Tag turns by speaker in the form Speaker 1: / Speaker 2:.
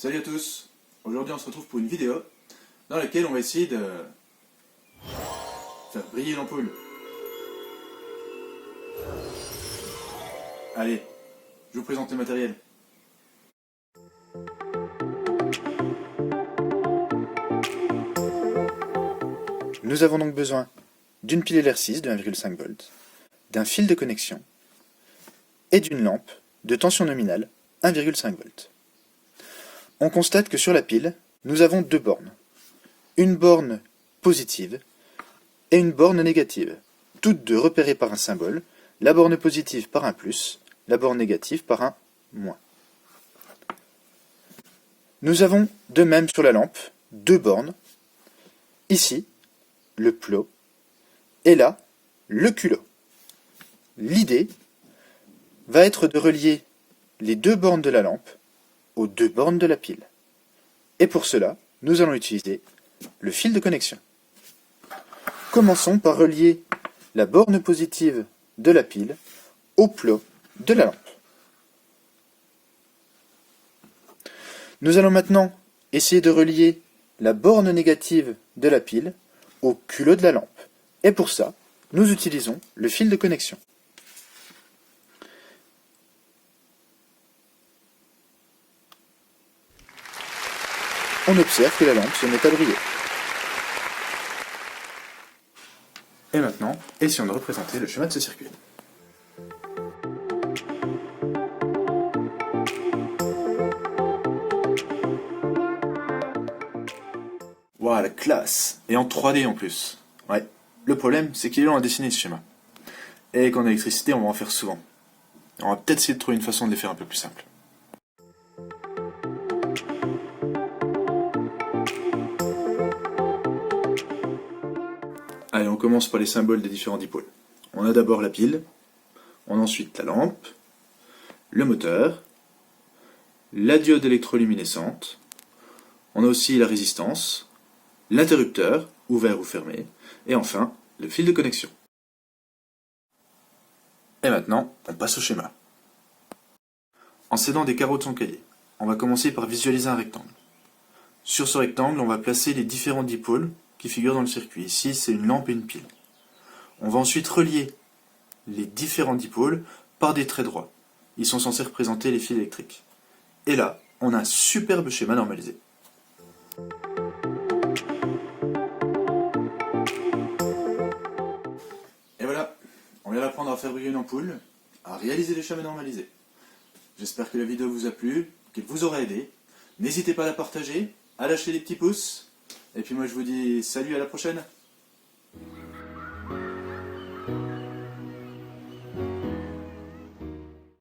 Speaker 1: Salut à tous. Aujourd'hui on se retrouve pour une vidéo dans laquelle on va essayer de faire briller l'ampoule. Allez, je vous présente le matériel.
Speaker 2: Nous avons donc besoin d'une pile LR6 de 1,5 V, d'un fil de connexion et d'une lampe de tension nominale 1,5 V. On constate que sur la pile, nous avons deux bornes. Une borne positive et une borne négative, toutes deux repérées par un symbole, la borne positive par un plus, la borne négative par un moins. Nous avons de même sur la lampe deux bornes, ici le plot et là le culot. L'idée va être de relier les deux bornes de la lampe aux deux bornes de la pile. Et pour cela, nous allons utiliser le fil de connexion. Commençons par relier la borne positive de la pile au plot de la lampe. Nous allons maintenant essayer de relier la borne négative de la pile au culot de la lampe. Et pour ça, nous utilisons le fil de connexion. On observe que la lampe se met à briller.
Speaker 1: Et maintenant, essayons de représenter le schéma de ce circuit. Waouh, la classe! Et en 3D en plus. Ouais, le problème, c'est qu'il est long à dessiner ce schéma. Et qu'en électricité, on va en faire souvent. On va peut-être essayer de trouver une façon de les faire un peu plus simples. Allez, on commence par les symboles des différents dipôles. On a d'abord la pile, on a ensuite la lampe, le moteur, la diode électroluminescente, on a aussi la résistance, l'interrupteur, ouvert ou fermé, et enfin, le fil de connexion. Et maintenant, on passe au schéma. En s'aidant des carreaux de son cahier, on va commencer par visualiser un rectangle. Sur ce rectangle, on va placer les différents dipôles qui figurent dans le circuit. Ici, c'est une lampe et une pile. On va ensuite relier les différents dipôles par des traits droits. Ils sont censés représenter les fils électriques. Et là, on a un superbe schéma normalisé. Et voilà, on vient d'apprendre à faire briller une ampoule, à réaliser les schémas normalisés. J'espère que la vidéo vous a plu, qu'elle vous aura aidé. N'hésitez pas à la partager, à lâcher des petits pouces. Et puis moi je vous dis salut, à la prochaine.